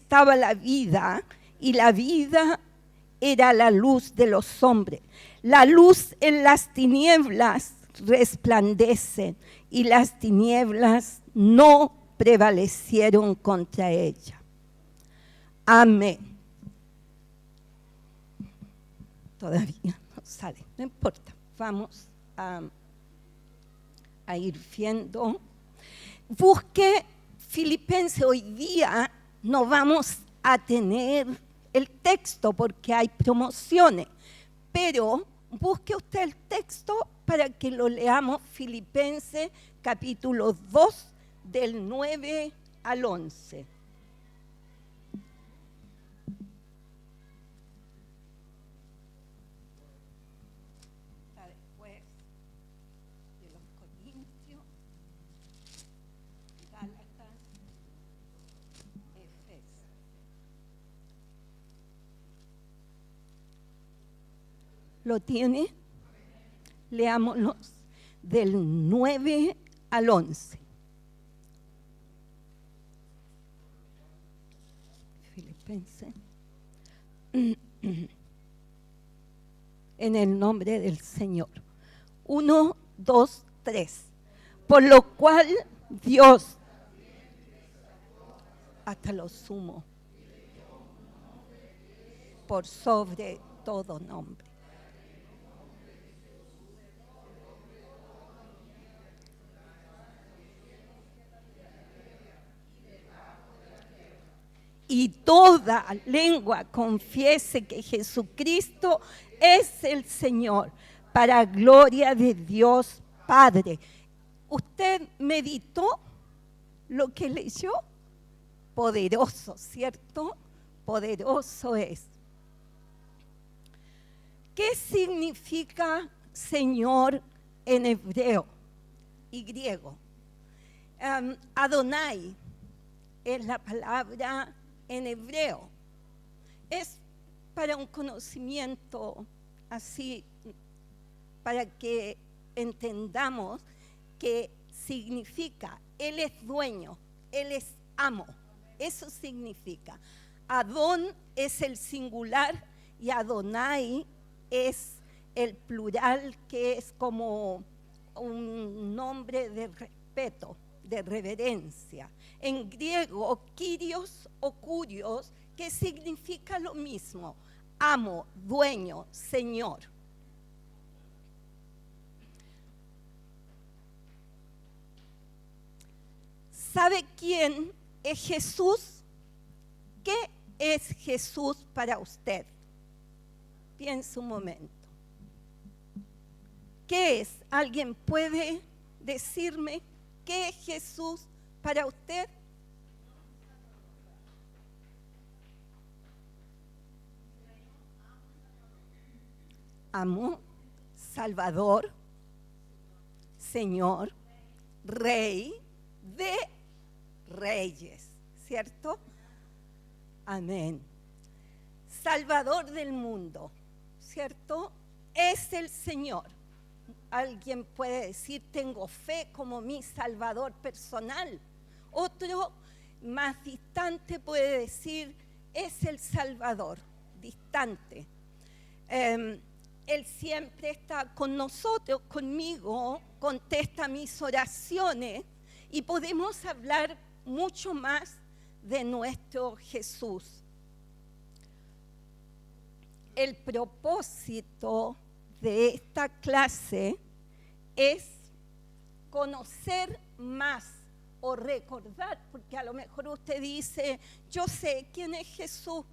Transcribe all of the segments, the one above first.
estaba la vida, y la vida era la luz de los hombres. La luz en las tinieblas resplandece, y las tinieblas no prevalecieron contra ella. Amén. Todavía no sale, no importa. Vamos a ir viendo. Busque Filipenses. Hoy día no vamos a tener el texto porque hay promociones, pero busque usted el texto para que lo leamos. Filipenses capítulo 2 del 9 al 11. Después de los Corintios, Gálatas, Efesios. ¿Lo tiene? Leámoslos del 9 al 11. Filipenses. En el nombre del Señor. 1, 2, 3. Por lo cual Dios, hasta lo sumo, por sobre todo nombre, y toda lengua confiese que Jesucristo es el Señor, para gloria de Dios Padre. ¿Usted meditó lo que leyó? Poderoso, ¿cierto? Poderoso es. ¿Qué significa Señor en hebreo y griego? Adonai es la palabra en hebreo. Es para un conocimiento así, para que entendamos que significa, Él es dueño, Él es amo. Eso significa. Adón es el singular y Adonai es el plural, que es como un nombre de respeto, de reverencia. En griego, Kyrios o Kurios, que significa lo mismo: amo, dueño, señor. ¿Sabe quién es Jesús? ¿Qué es Jesús para usted? Piense un momento. ¿Qué es? ¿Alguien puede decirme qué es Jesús para usted? Amo, Salvador, Señor, Rey de reyes, ¿cierto? Amén. Salvador del mundo, ¿cierto? Es el Señor. Alguien puede decir, tengo fe como mi Salvador personal. Otro más distante puede decir, es el Salvador, distante. Él siempre está con nosotros, conmigo, contesta mis oraciones, y podemos hablar mucho más de nuestro Jesús. El propósito de esta clase es conocer más o recordar, porque a lo mejor usted dice, yo sé quién es Jesús,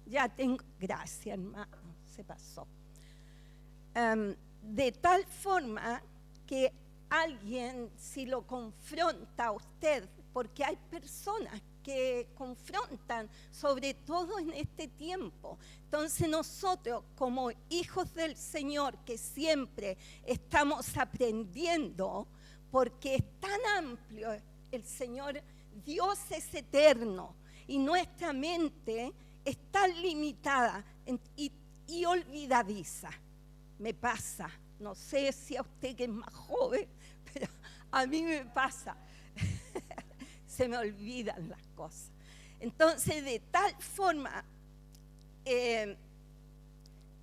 ya tengo, gracias hermano, se pasó. De tal forma que alguien, si lo confronta a usted, porque hay personas que confrontan, sobre todo en este tiempo. Entonces nosotros, como hijos del Señor, que siempre estamos aprendiendo, porque es tan amplio el Señor, Dios es eterno, y nuestra mente es tan limitada y olvidadiza. Me pasa, no sé si a usted que es más joven, pero a mí me pasa. Se me olvidan las cosas. Entonces, de tal forma,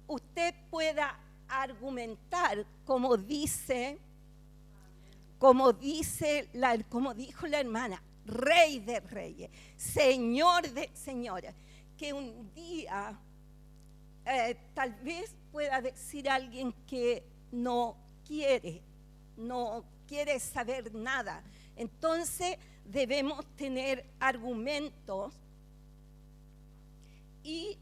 usted pueda argumentar, como dijo la hermana, Rey de Reyes, Señor de Señores, que un día tal vez pueda decir alguien que no quiere saber nada. Entonces debemos tener argumentos y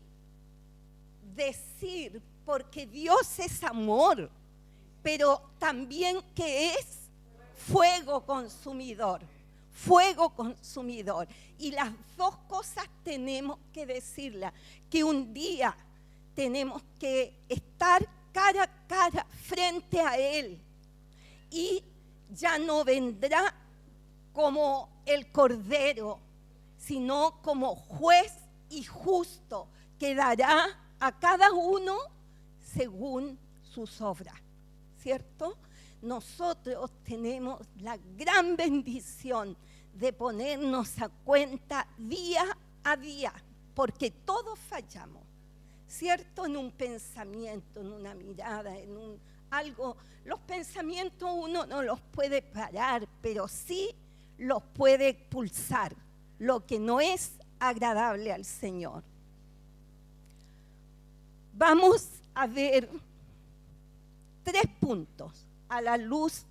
decir, porque Dios es amor, pero también que es fuego consumidor. Y las dos cosas tenemos que decirlas, que un día tenemos que estar cara a cara frente a Él, y ya no vendrá como el Cordero, sino como juez y justo, que dará a cada uno según sus obras, ¿cierto? Nosotros tenemos la gran bendición de ponernos a cuenta día a día, porque todos fallamos, ¿cierto? En un pensamiento, en una mirada, en algo. Los pensamientos uno no los puede parar, pero sí los puede expulsar, lo que no es agradable al Señor. Vamos a ver 3 puntos a la luz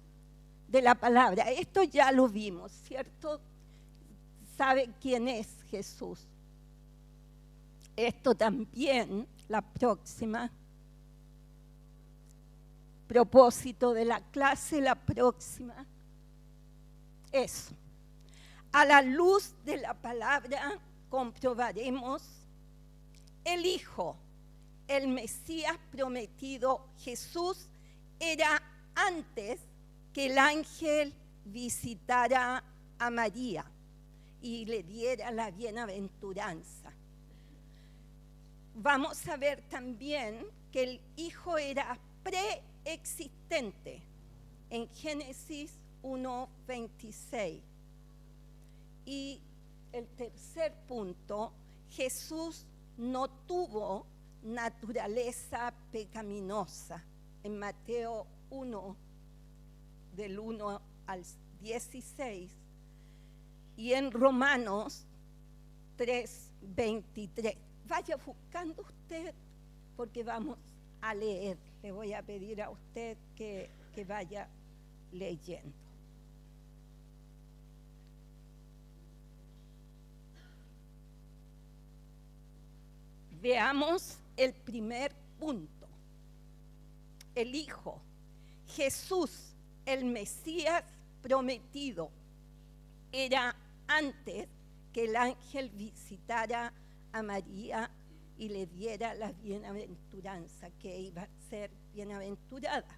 de la palabra. Esto ya lo vimos, ¿cierto? ¿Sabe quién es Jesús? Esto también, la próxima. Propósito de la clase, la próxima. Eso. A la luz de la palabra comprobaremos el Hijo, el Mesías prometido, Jesús, era antes que el ángel visitara a María y le diera la bienaventuranza. Vamos a ver también que el Hijo era preexistente en Génesis 1:26. Y el tercer punto, Jesús no tuvo naturaleza pecaminosa en Mateo 1, del 1 al 16, y en Romanos 3:23. Vaya buscando usted, porque vamos a leer. Le voy a pedir a usted que vaya leyendo. Veamos el primer punto. El Hijo, Jesús, el Mesías prometido, era antes que el ángel visitara a María y le diera la bienaventuranza, que iba a ser bienaventurada.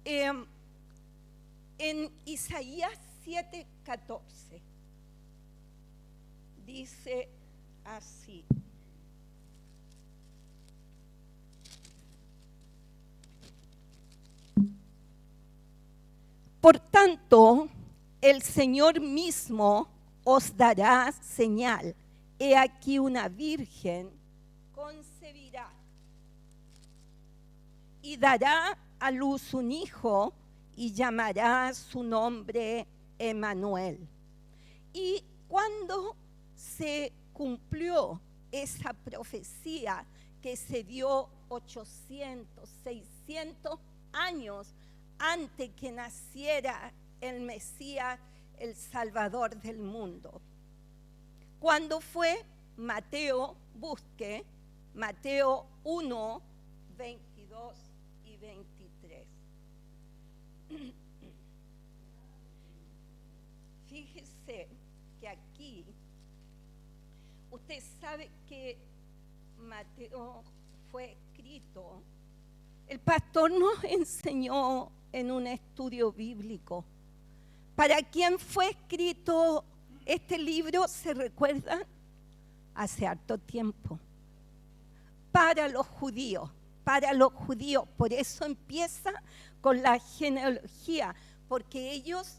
En Isaías 7:14 dice así: por tanto, el Señor mismo os dará señal. He aquí, una virgen concebirá y dará a luz un hijo y llamará su nombre Emmanuel. Y cuando se cumplió esa profecía que se dio 800, 600 años antes que naciera el Mesías, el Salvador del mundo. ¿Cuándo fue? Mateo, busque, Mateo 1, 22 y 23. Fíjese que aquí, usted sabe que Mateo fue escrito, el pastor nos enseñó en un estudio bíblico. ¿Para quién fue escrito este libro? ¿Se recuerdan? Hace harto tiempo. Para los judíos, para los judíos. Por eso empieza con la genealogía, porque ellos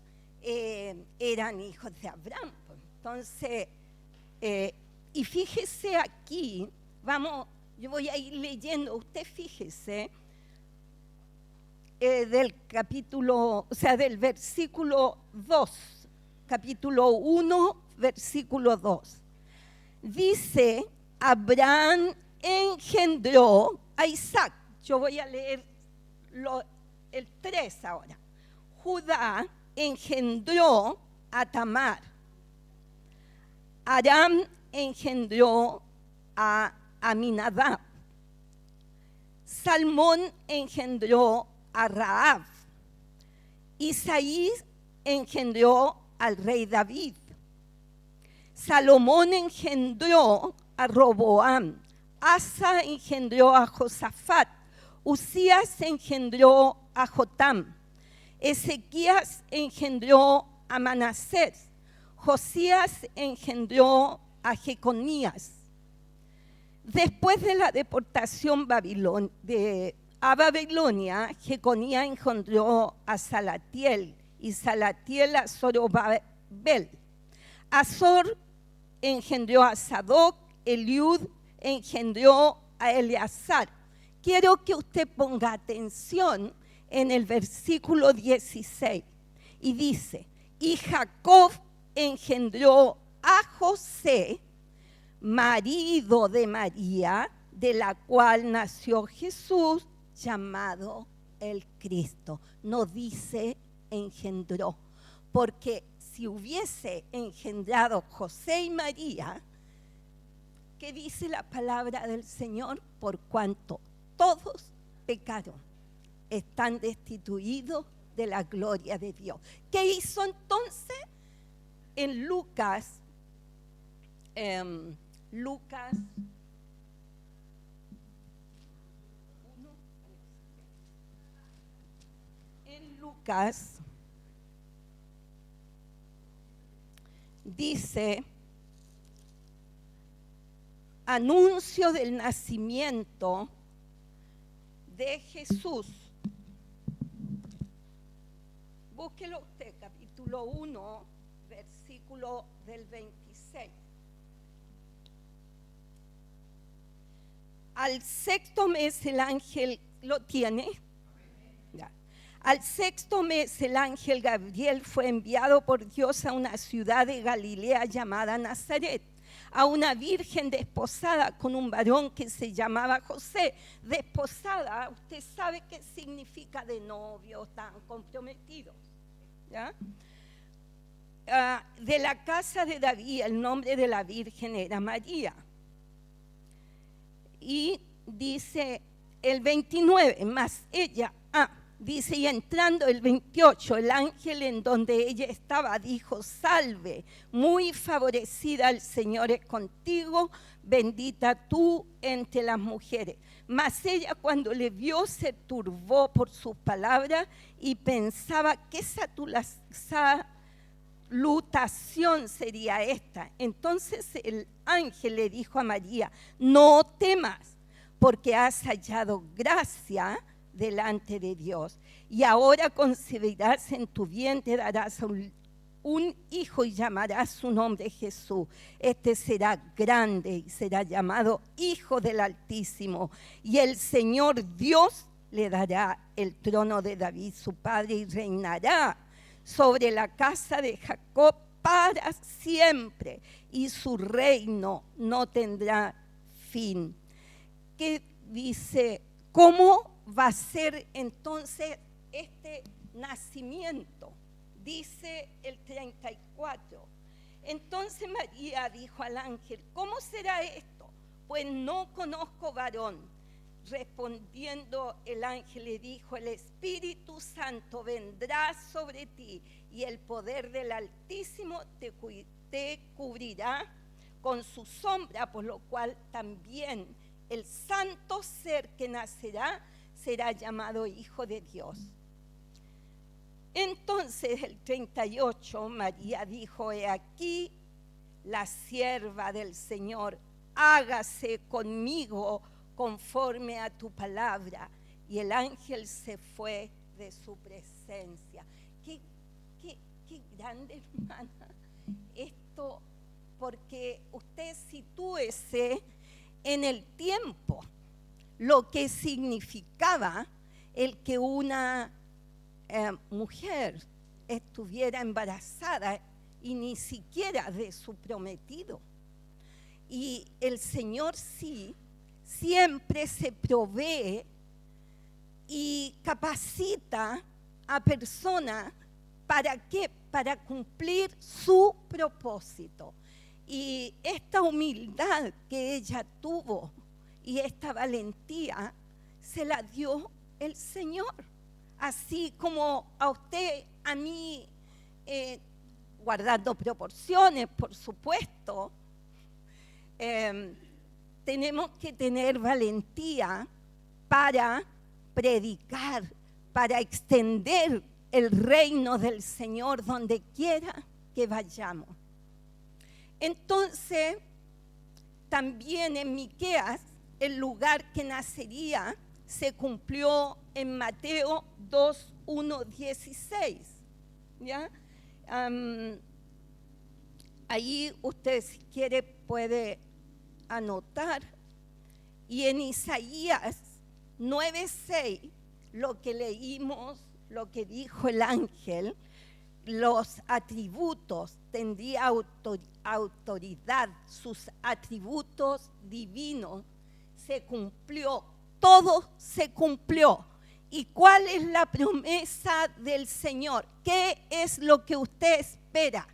eran hijos de Abraham. Entonces, y fíjese aquí, yo voy a ir leyendo, usted fíjese, del versículo 2, capítulo 1, versículo 2. Dice, Abraham engendró a Isaac. Yo voy a leer el 3 ahora. Judá engendró a Tamar. Aram engendró a Aminadab. Salmón engendró a Rahab. Isaí engendró al rey David. Salomón engendró a Roboam. Asa engendró a Josafat. Uzías engendró a Jotam. Ezequías engendró a Manasés. Josías engendró a Jeconías. Después de la deportación a Babilonia, Jeconías engendró a Salatiel y Salatiel a Zorobabel. Azor engendró a Sadoc, Eliud engendró a Eleazar. Quiero que usted ponga atención en el versículo 16 y dice, y Jacob engendró a José, marido de María, de la cual nació Jesús, llamado el Cristo. No dice engendró, porque si hubiese engendrado José y María, ¿qué dice la palabra del Señor? Por cuanto todos pecaron, están destituidos de la gloria de Dios. ¿Qué hizo entonces? En Lucas 1, en Lucas dice, anuncio del nacimiento de Jesús. Búsquelo usted, capítulo 1, versículo del 26. Al sexto mes el ángel, ¿lo tiene? Ya. Al sexto mes el ángel Gabriel fue enviado por Dios a una ciudad de Galilea llamada Nazaret, a una virgen desposada con un varón que se llamaba José. Desposada, usted sabe qué significa de novio, tan comprometidos, ¿ya? De la casa de David, el nombre de la virgen era María. Y dice el 29, más ella, dice, y entrando el 28, el ángel en donde ella estaba dijo, salve, muy favorecida, el Señor es contigo, bendita tú entre las mujeres. Mas ella cuando le vio se turbó por sus palabras y pensaba qué salutación sería esta. Entonces el ángel le dijo a María, no temas, porque has hallado gracia delante de Dios, y ahora concebirás en tu vientre, darás un hijo y llamarás su nombre Jesús. Este será grande y será llamado Hijo del Altísimo, y el Señor Dios le dará el trono de David su padre, y reinará sobre la casa de Jacob para siempre, y su reino no tendrá fin. ¿Qué dice? ¿Cómo va a ser entonces este nacimiento? Dice el 34. Entonces María dijo al ángel, ¿cómo será esto? Pues no conozco varón. Respondiendo el ángel le dijo, el Espíritu Santo vendrá sobre ti y el poder del Altísimo te cubrirá con su sombra, por lo cual también el santo ser que nacerá será llamado Hijo de Dios. Entonces el 38, María dijo, he aquí la sierva del Señor, hágase conmigo conforme a tu palabra. Y el ángel se fue de su presencia. Qué grande, hermana, esto porque usted sitúese en el tiempo, lo que significaba el que una mujer estuviera embarazada y ni siquiera de su prometido. Y el Señor sí siempre se provee y capacita a personas. ¿Para qué? Para cumplir su propósito. Y esta humildad que ella tuvo y esta valentía se la dio el Señor. Así como a usted, a mí, guardando proporciones, por supuesto, tenemos que tener valentía para predicar, para extender el reino del Señor donde quiera que vayamos. Entonces, también en Miqueas, el lugar que nacería se cumplió en Mateo 2:1-16. ¿Ya? Ahí usted, si quiere, puede anotar. Y en Isaías 9:6, lo que leímos, lo que dijo el ángel, los atributos, tendría autoridad, sus atributos divinos, se cumplió, todo se cumplió. ¿Y cuál es la promesa del Señor? ¿Qué es lo que usted espera?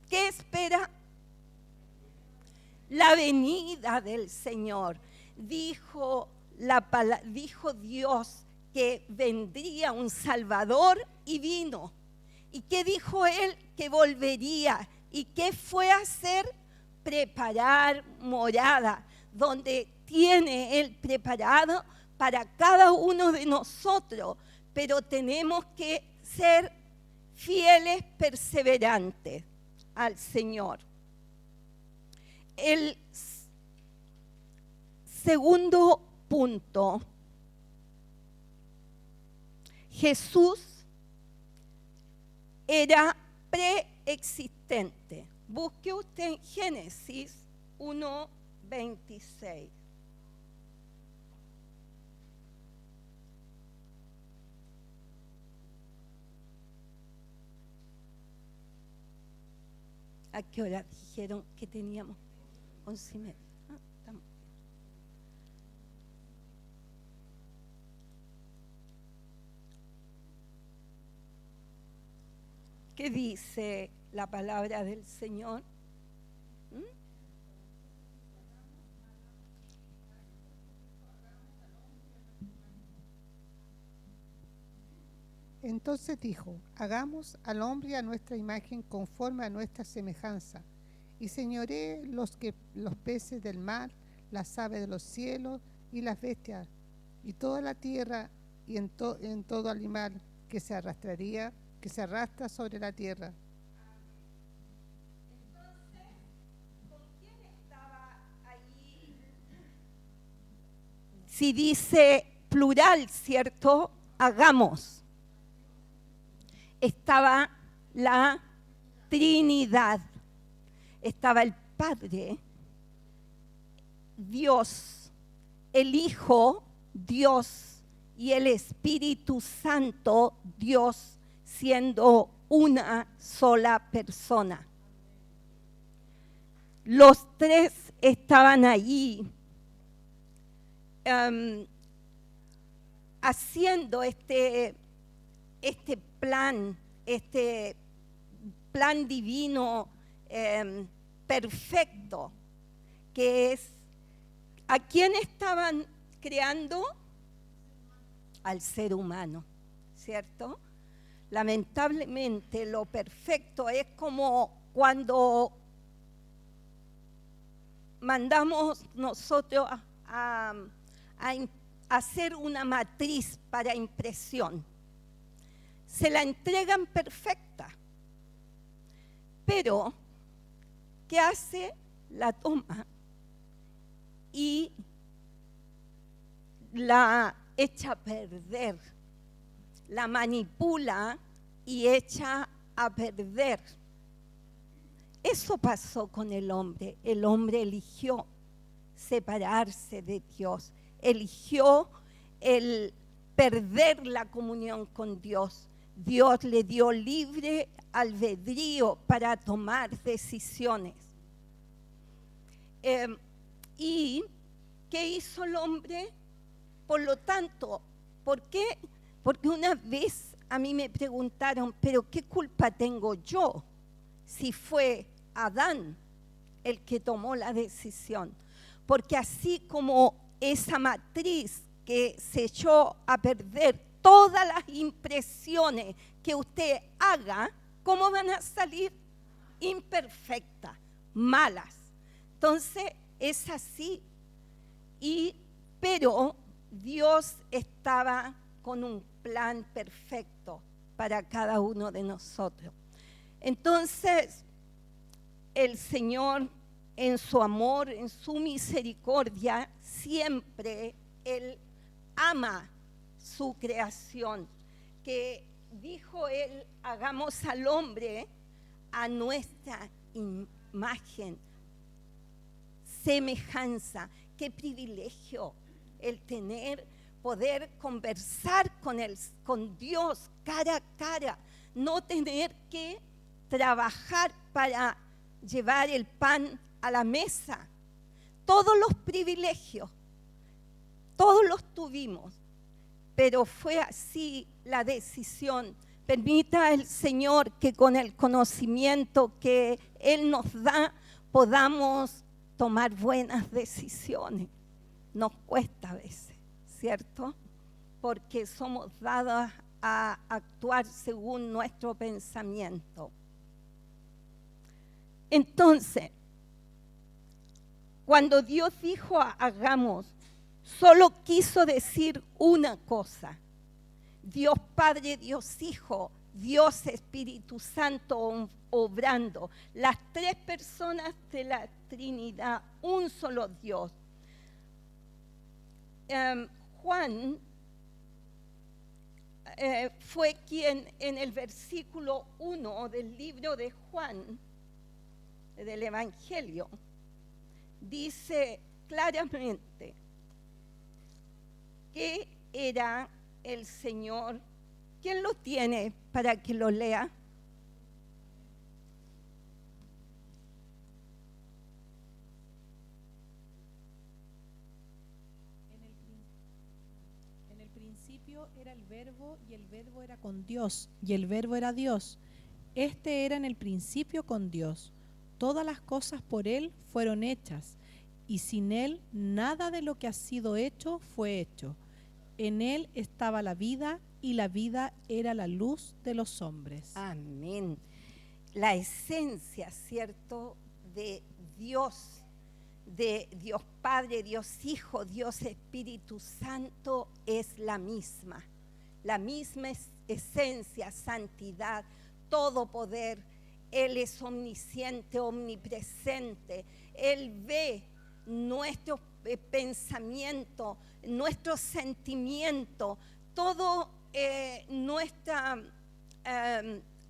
¿Qué espera? La venida del Señor. Dijo Dios que vendría un Salvador y vino. ¿Y qué dijo Él? Que volvería. ¿Y qué fue a hacer? Preparar morada, donde tiene Él preparado para cada uno de nosotros. Pero tenemos que ser fieles, perseverantes al Señor. El segundo punto, Jesús era preexistente. Busque usted en Génesis 1:26. ¿A qué hora dijeron que teníamos? 11:30. Estamos. ¿Qué dice la palabra del Señor? Entonces dijo: hagamos al hombre a nuestra imagen, conforme a nuestra semejanza, y señoree los peces del mar, las aves de los cielos y las bestias, y toda la tierra, y en todo animal que se arrastra sobre la tierra. Entonces, ¿con quién estaba ahí? Si dice plural, ¿cierto? Hagamos. Estaba la Trinidad. Estaba el Padre, Dios, el Hijo, Dios, y el Espíritu Santo, Dios, siendo una sola persona. Los tres estaban allí haciendo este plan divino perfecto, que es, ¿a quién estaban creando? Al ser humano, ¿cierto? Lamentablemente lo perfecto es como cuando mandamos nosotros a hacer una matriz para impresión. Se la entregan perfecta, pero ¿qué hace? La toma y la echa a perder, la manipula y echa a perder. eso pasó con el hombre. El hombre eligió separarse de Dios, eligió el perder la comunión con Dios. Dios le dio libre albedrío para tomar decisiones. ¿Y qué hizo el hombre? Por lo tanto, ¿por qué? Porque una vez a mí me preguntaron, ¿pero qué culpa tengo yo si fue Adán el que tomó la decisión? Porque así como esa matriz que se echó a perder, todas las impresiones que usted haga, ¿cómo van a salir? Imperfectas, malas. Entonces, es así. Pero Dios estaba con un plan perfecto para cada uno de nosotros. Entonces, el Señor, en su amor, en su misericordia, siempre Él ama su creación, que dijo Él, hagamos al hombre a nuestra imagen, semejanza. Qué privilegio el poder conversar con Dios cara a cara, no tener que trabajar para llevar el pan a la mesa. Todos los privilegios, todos los tuvimos, pero fue así la decisión. Permita el Señor que con el conocimiento que Él nos da podamos tomar buenas decisiones. Nos cuesta a veces, ¿cierto? Porque somos dados a actuar según nuestro pensamiento. Entonces, cuando Dios dijo hagamos, solo quiso decir una cosa: Dios Padre, Dios Hijo, Dios Espíritu Santo obrando, las tres personas de la Trinidad, un solo Dios. Juan fue quien en el versículo 1 del libro de Juan, del Evangelio, dice claramente que era el Señor. ¿Quién lo tiene para que lo lea? En el principio era el Verbo, y el Verbo era con Dios, y el Verbo era Dios. Este era en el principio con Dios. Todas las cosas por Él fueron hechas, y sin Él nada de lo que ha sido hecho fue hecho. En Él estaba la vida, y la vida era la luz de los hombres. Amén. La esencia, ¿cierto?, de Dios Padre, Dios Hijo, Dios Espíritu Santo es la misma esencia, santidad, todo poder. Él es omnisciente, omnipresente. Él ve nuestros pensamientos, nuestros sentimientos, todo nuestra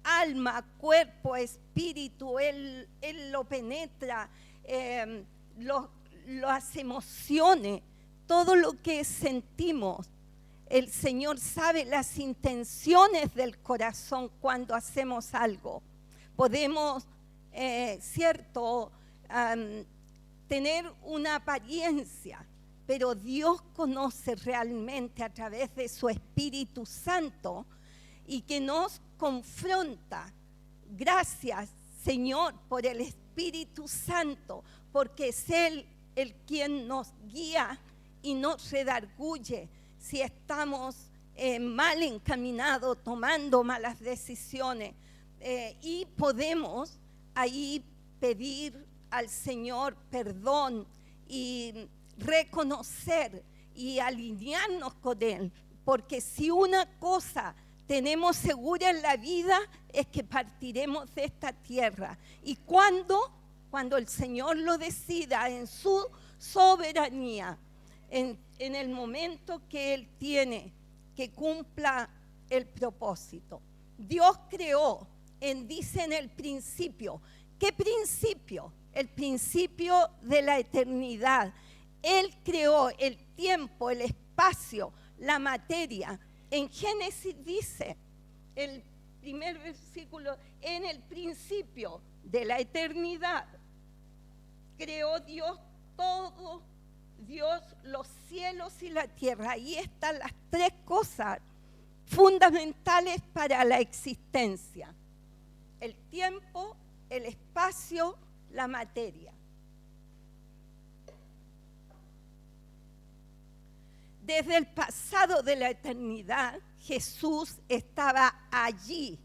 alma, cuerpo, espíritu. Él lo penetra, las emociones, todo lo que sentimos. El Señor sabe las intenciones del corazón cuando hacemos algo. Podemos, tener una apariencia, pero Dios conoce realmente a través de su Espíritu Santo y que nos confronta. Gracias, Señor, por el Espíritu Santo, porque es Él el quien nos guía y nos redarguye si estamos mal encaminados, tomando malas decisiones. Y podemos ahí pedir al Señor perdón y reconocer y alinearnos con Él, porque si una cosa tenemos segura en la vida es que partiremos de esta tierra. Y cuando el Señor lo decida en su soberanía, en el momento que Él tiene que cumpla el propósito. Dios creó, dice en el principio, ¿Qué principio? El principio de la eternidad. Él creó el tiempo, el espacio, la materia. En Génesis dice, el primer versículo, en el principio de la eternidad, creó Dios todo, Dios los cielos y la tierra. Ahí están las tres cosas fundamentales para la existencia: el tiempo, el espacio, la materia. Desde el pasado de la eternidad, Jesús estaba allí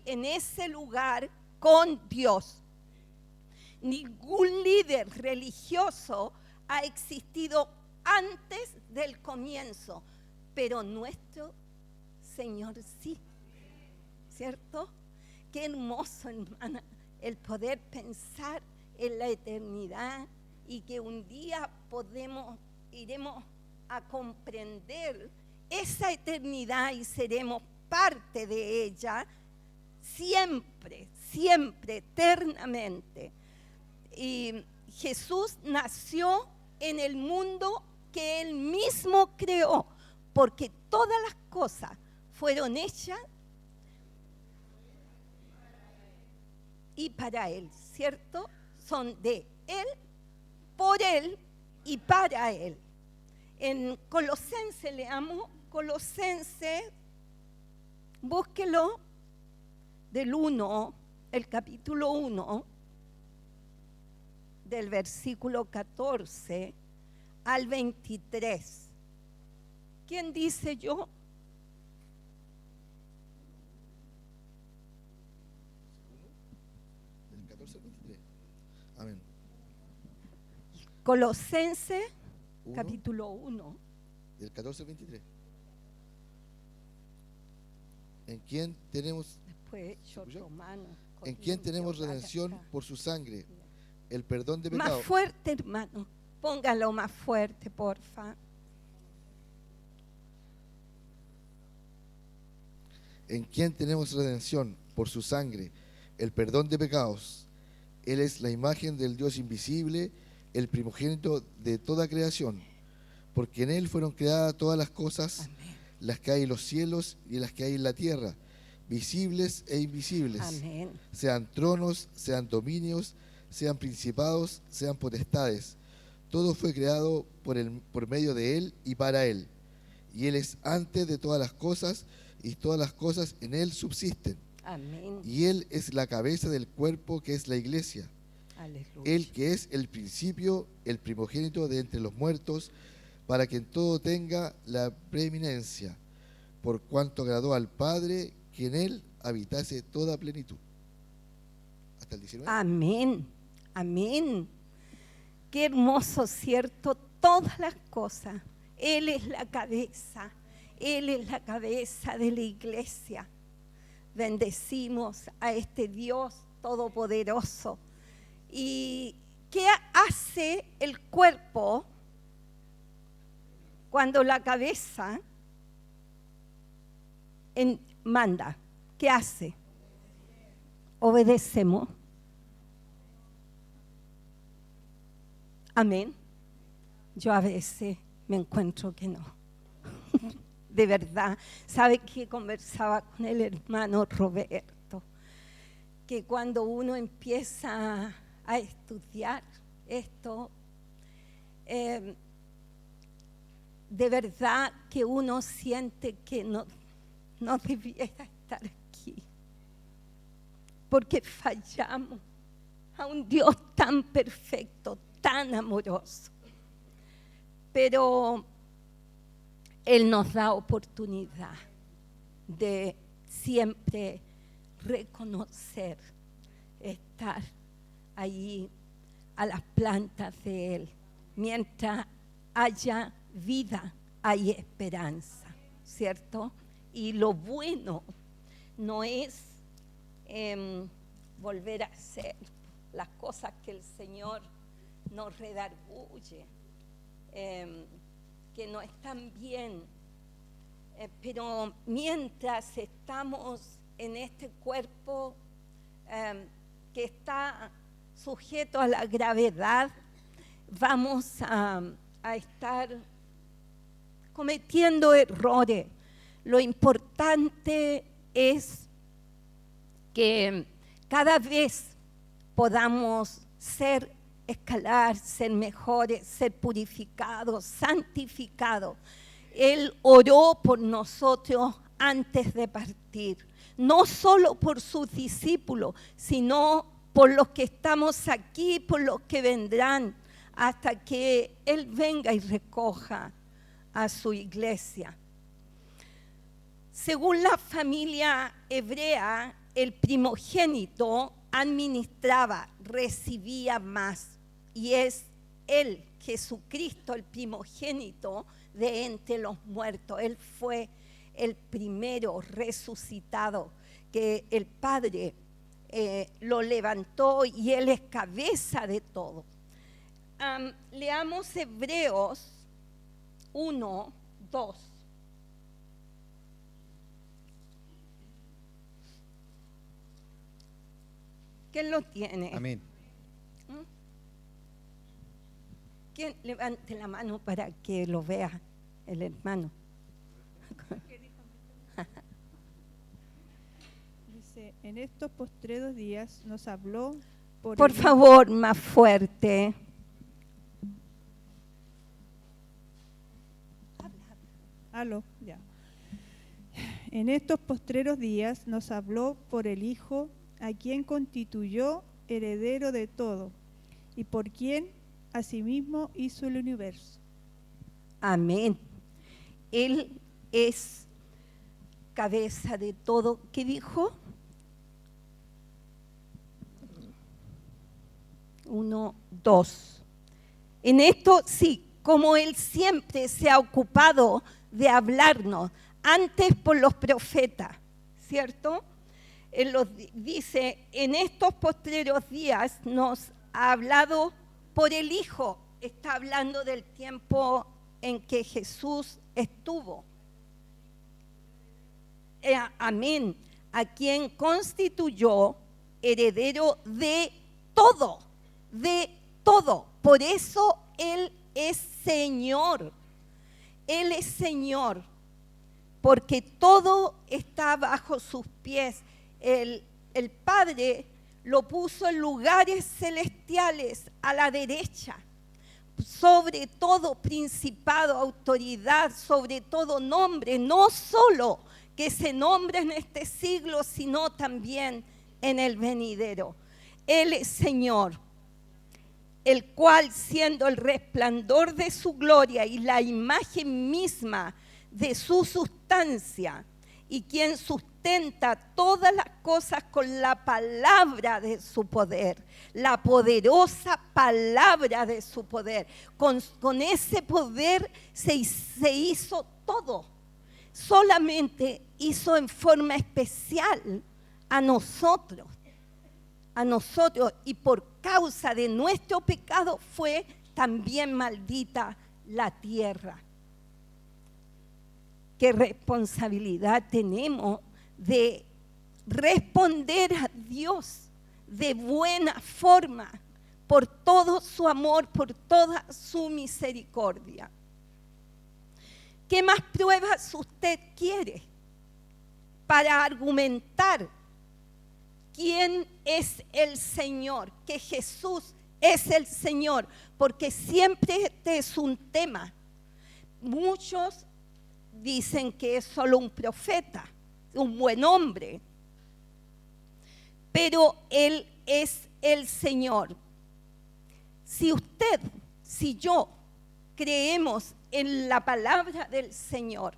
en ese lugar con Dios. Ningún líder religioso ha existido antes del comienzo, pero nuestro Señor sí, ¿cierto? Qué hermoso, hermana, el poder pensar en la eternidad y que un día iremos a comprender esa eternidad y seremos parte de ella siempre, siempre, eternamente. Y Jesús nació en el mundo que Él mismo creó, porque todas las cosas fueron hechas y para Él, ¿cierto? Son de Él, por Él y para Él. En Colosenses, leamos Colosenses, búsquelo, del 1, el capítulo 1, del versículo 14 al 23. ¿Quién dice yo? Del 14 al 23. Amén. Colosenses, 1, capítulo 1. del 14 al 23. ¿En quién tenemos, Después yo escuchó? romano. en quién tenemos redención por su sangre, el perdón de pecados? Más fuerte, hermano. Póngalo más fuerte, porfa. ¿En quién tenemos redención por su sangre, el perdón de pecados? Él es la imagen del Dios invisible, el primogénito de toda creación, porque en Él fueron creadas todas las cosas, Amén. las que hay en los cielos y las que hay en la tierra, visibles e invisibles, Amén. sean tronos, sean dominios, sean principados, sean potestades. Todo fue creado por medio de Él y para Él. Y Él es antes de todas las cosas, y todas las cosas en Él subsisten. Amén. Y Él es la cabeza del cuerpo, que es la iglesia. Aleluya. Él que es el principio, el primogénito de entre los muertos, para que en todo tenga la preeminencia, por cuanto agradó al Padre que en Él habitase toda plenitud. Hasta el 19. Amén. Amén. Qué hermoso, ¿cierto? Todas las cosas. Él es la cabeza. Él es la cabeza de la iglesia. Bendecimos a este Dios todopoderoso. ¿Y qué hace el cuerpo cuando la cabeza manda? ¿Qué hace? Obedecemos. Amén. Yo a veces me encuentro que no. De verdad. ¿Sabe qué? Conversaba con el hermano Roberto, que cuando uno empieza a estudiar esto, de verdad que uno siente que no debiera estar aquí, porque fallamos a un Dios tan perfecto, tan amoroso. Pero Él nos da oportunidad de siempre reconocer, estar allí a las plantas de Él. Mientras haya vida, hay esperanza, ¿cierto? Y lo bueno no es volver a hacer las cosas que el Señor nos redarguye, que no están bien, pero mientras estamos en este cuerpo, que está sujeto a la gravedad, vamos a estar cometiendo errores. Lo importante es que cada vez podamos escalar, ser mejores, ser purificados, santificados. Él oró por nosotros antes de partir, no solo por sus discípulos, sino por los que estamos aquí, por los que vendrán, hasta que Él venga y recoja a su iglesia. Según la familia hebrea, el primogénito administraba, recibía más, y es Él, Jesucristo, el primogénito de entre los muertos. Él fue el primero resucitado, que el Padre lo levantó y Él es cabeza de todo. Leamos Hebreos 1, 2. ¿Quién lo tiene? Amén. ¿Quién levante la mano para que lo vea el hermano? Dice, en estos postreros días nos habló por favor, más fuerte. Ya. En estos postreros días nos habló por el Hijo, a quien constituyó heredero de todo, y por quien asimismo hizo el universo. Amén. Él es cabeza de todo. ¿Qué dijo? 1, 2. En esto sí, como Él siempre se ha ocupado de hablarnos, antes por los profetas, ¿cierto? Él dice, en estos postreros días nos ha hablado por el Hijo. Está hablando del tiempo en que Jesús estuvo. Amén. A quien constituyó heredero de todo, de todo. Por eso Él es Señor. Él es Señor, porque todo está bajo sus pies. El Padre lo puso en lugares celestiales a la derecha, sobre todo principado, autoridad, sobre todo nombre, no solo que se nombre en este siglo, sino también en el venidero. Él es Señor, el cual, siendo el resplandor de su gloria y la imagen misma de su sustancia, y quien sustenta todas las cosas con la palabra de su poder, la poderosa palabra de su poder. Con ese poder se hizo todo. Solamente hizo en forma especial a nosotros, y por causa de nuestro pecado fue también maldita la tierra. ¿Qué responsabilidad tenemos de responder a Dios de buena forma por todo su amor, por toda su misericordia? ¿Qué más pruebas usted quiere para argumentar quién es el Señor? Que Jesús es el Señor, porque siempre este es un tema. Muchos dicen que es solo un profeta, un buen hombre, pero Él es el Señor. Si usted, si yo creemos en la palabra del Señor,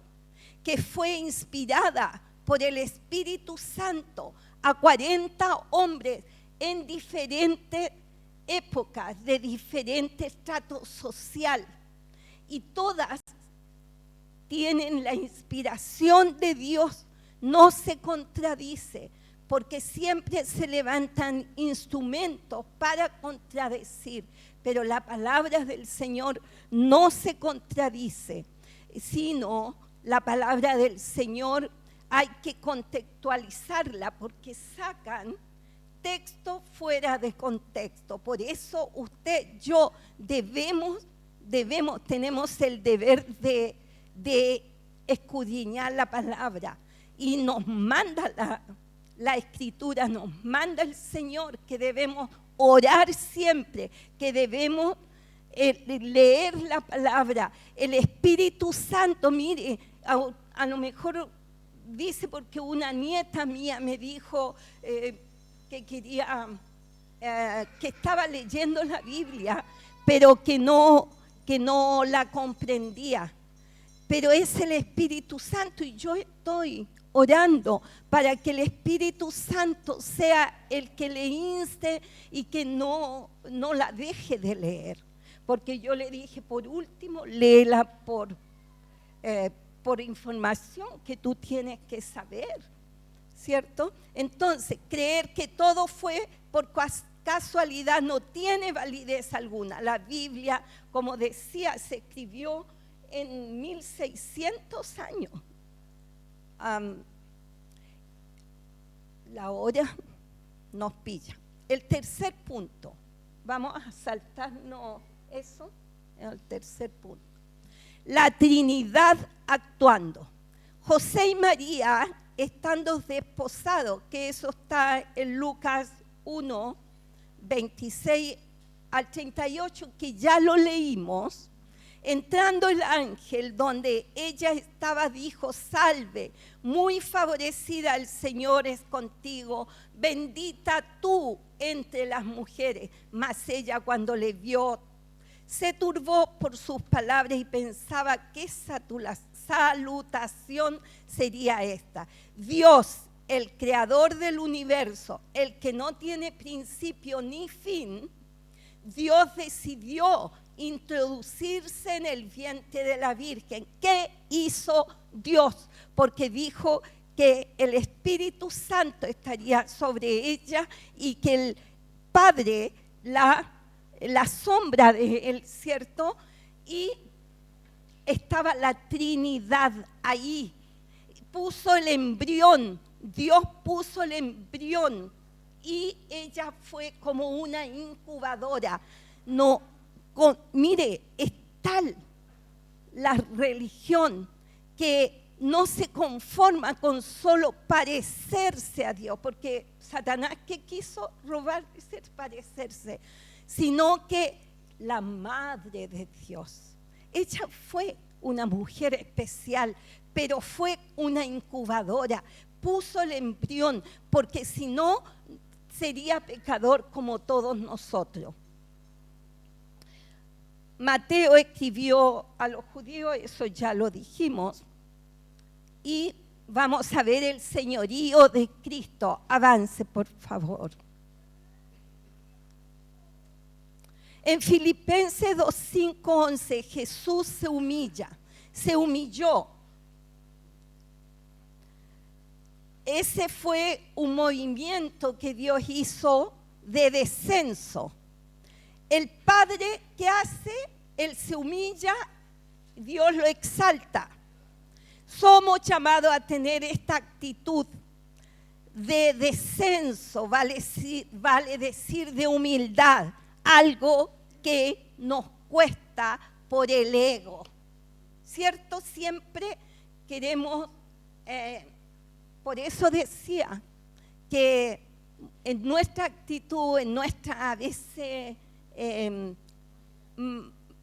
que fue inspirada por el Espíritu Santo a 40 hombres en diferentes épocas, de diferente estrato social, y todas tienen la inspiración de Dios, no se contradice, porque siempre se levantan instrumentos para contradecir, pero la palabra del Señor no se contradice, sino la palabra del Señor hay que contextualizarla, porque sacan texto fuera de contexto. Por eso usted, yo, tenemos el deber de escudriñar la palabra. Y nos manda la Escritura, nos manda el Señor que debemos orar siempre, que debemos leer la palabra. El Espíritu Santo, mire, a lo mejor dice porque una nieta mía me dijo que quería, que estaba leyendo la Biblia, pero que no la comprendía. Pero es el Espíritu Santo y yo estoy orando para que el Espíritu Santo sea el que le inste y que no la deje de leer. Porque yo le dije, por último, léela por información que tú tienes que saber, ¿cierto? Entonces, creer que todo fue por casualidad no tiene validez alguna. La Biblia, como decía, se escribió en 1600 años. La hora nos pilla. El tercer punto, vamos a saltarnos eso, el tercer punto. La Trinidad actuando. José y María estando desposados, que eso está en Lucas 1, 26 al 38, que ya lo leímos. Entrando el ángel donde ella estaba, dijo: salve, muy favorecida, el Señor es contigo, bendita tú entre las mujeres. Mas ella, cuando le vio, se turbó por sus palabras y pensaba qué salutación sería esta. Dios, el creador del universo, el que no tiene principio ni fin, Dios decidió introducirse en el vientre de la Virgen. ¿Qué hizo Dios? Porque dijo que el Espíritu Santo estaría sobre ella y que el Padre, la sombra de él, ¿cierto? Y estaba la Trinidad ahí. Puso el embrión, Dios puso el embrión y ella fue como una incubadora. Mire, es tal la religión que no se conforma con solo parecerse a Dios, porque Satanás, ¿qué quiso? Robar, parecerse, sino que la madre de Dios. Ella fue una mujer especial, pero fue una incubadora, puso el embrión, porque si no, sería pecador como todos nosotros. Mateo escribió a los judíos, eso ya lo dijimos, y vamos a ver el señorío de Cristo. Avance, por favor. En Filipenses 2:5-11, Jesús se humilló. Ese fue un movimiento que Dios hizo de descenso. El Padre, ¿qué hace? Él se humilla, Dios lo exalta. Somos llamados a tener esta actitud de descenso, vale decir de humildad, algo que nos cuesta por el ego, ¿cierto? Siempre queremos, por eso decía que en nuestra actitud, en nuestra, a veces,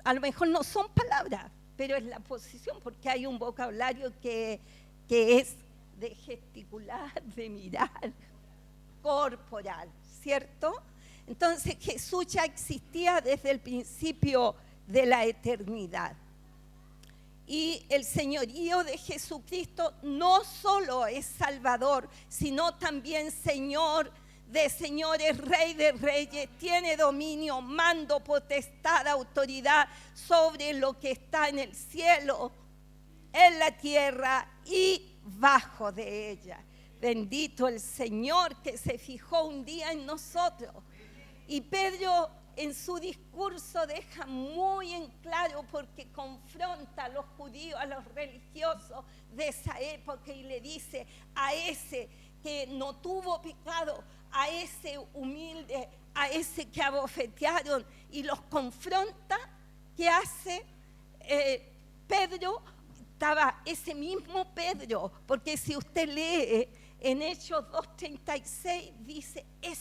a lo mejor no son palabras, pero es la posición, porque hay un vocabulario que es de gesticular, de mirar, corporal, ¿cierto? Entonces Jesús ya existía desde el principio de la eternidad. Y el señorío de Jesucristo no solo es Salvador, sino también Señor de señores, Rey de reyes, tiene dominio, mando, potestad, autoridad sobre lo que está en el cielo, en la tierra y bajo de ella. Bendito el Señor que se fijó un día en nosotros. Y Pedro en su discurso deja muy en claro, porque confronta a los judíos, a los religiosos de esa época, y le dice: a ese que no tuvo pecado, a ese humilde, a ese que abofetearon y los confronta, ¿qué hace Pedro? Estaba ese mismo Pedro, porque si usted lee en Hechos 2:36, dice, es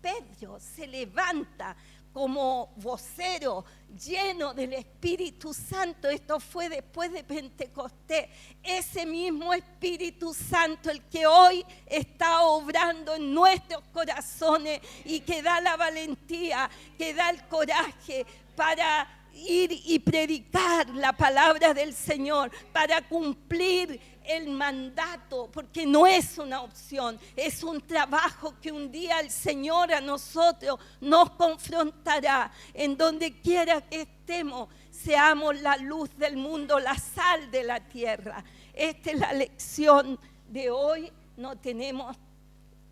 Pedro, se levanta como vocero, lleno del Espíritu Santo. Esto fue después de Pentecostés. Ese mismo Espíritu Santo, el que hoy está obrando en nuestros corazones y que da la valentía, que da el coraje para ir y predicar la palabra del Señor, para cumplir el mandato, porque no es una opción, es un trabajo que un día el Señor a nosotros nos confrontará. En donde quiera que estemos, seamos la luz del mundo, la sal de la tierra. Esta es la lección de hoy. No tenemos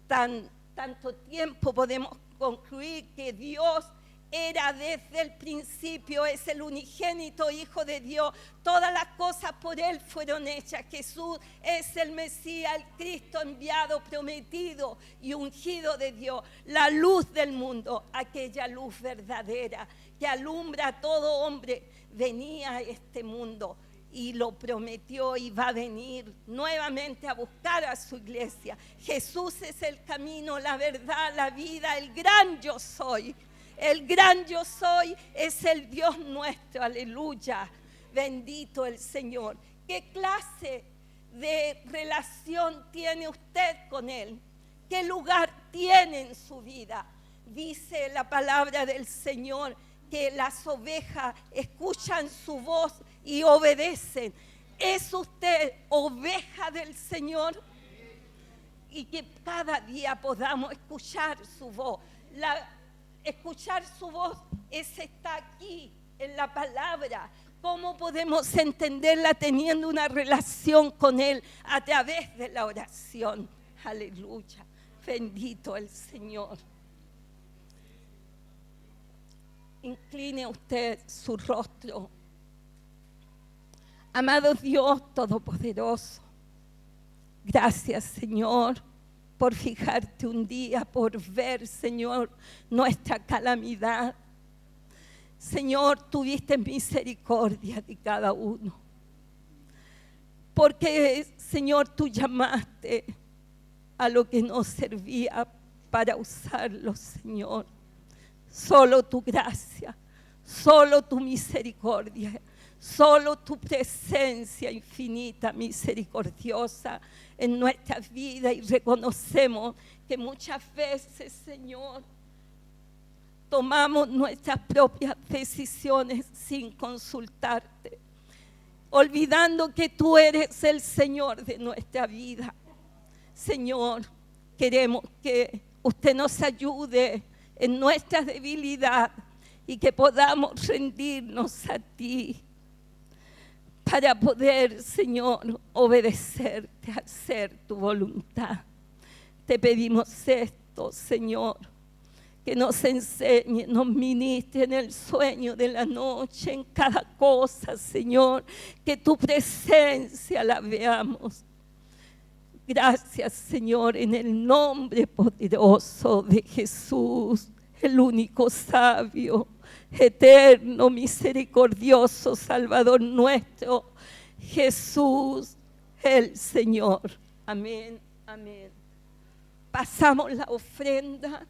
tanto tiempo, podemos concluir que Dios era desde el principio, es el unigénito Hijo de Dios. Todas las cosas por Él fueron hechas. Jesús es el Mesías, el Cristo enviado, prometido y ungido de Dios. La luz del mundo, aquella luz verdadera que alumbra a todo hombre, venía a este mundo y lo prometió y va a venir nuevamente a buscar a su iglesia. Jesús es el camino, la verdad, la vida, el gran yo soy. El gran yo soy es el Dios nuestro, aleluya, bendito el Señor. ¿Qué clase de relación tiene usted con Él? ¿Qué lugar tiene en su vida? Dice la palabra del Señor que las ovejas escuchan su voz y obedecen. ¿Es usted oveja del Señor? Y que cada día podamos escuchar su voz. Escuchar su voz está aquí en la palabra. ¿Cómo podemos entenderla teniendo una relación con Él? A través de la oración. Aleluya. Bendito el Señor. Incline usted su rostro. Amado Dios Todopoderoso, gracias, Señor, por fijarte un día, por ver, Señor, nuestra calamidad. Señor, tuviste misericordia de cada uno. Porque, Señor, tú llamaste a lo que no servía para usarlo, Señor. Solo tu gracia, solo tu misericordia, solo tu presencia infinita, misericordiosa en nuestras vidas. Y reconocemos que muchas veces, Señor, tomamos nuestras propias decisiones sin consultarte, olvidando que tú eres el Señor de nuestra vida. Señor, queremos que usted nos ayude en nuestra debilidad y que podamos rendirnos a ti para poder, Señor, obedecerte, hacer tu voluntad. Te pedimos esto, Señor, que nos enseñe, nos ministre en el sueño de la noche, en cada cosa, Señor, que tu presencia la veamos. Gracias, Señor, en el nombre poderoso de Jesús, el único sabio, eterno, misericordioso, Salvador nuestro, Jesús, el Señor. Amén, amén. Pasamos la ofrenda.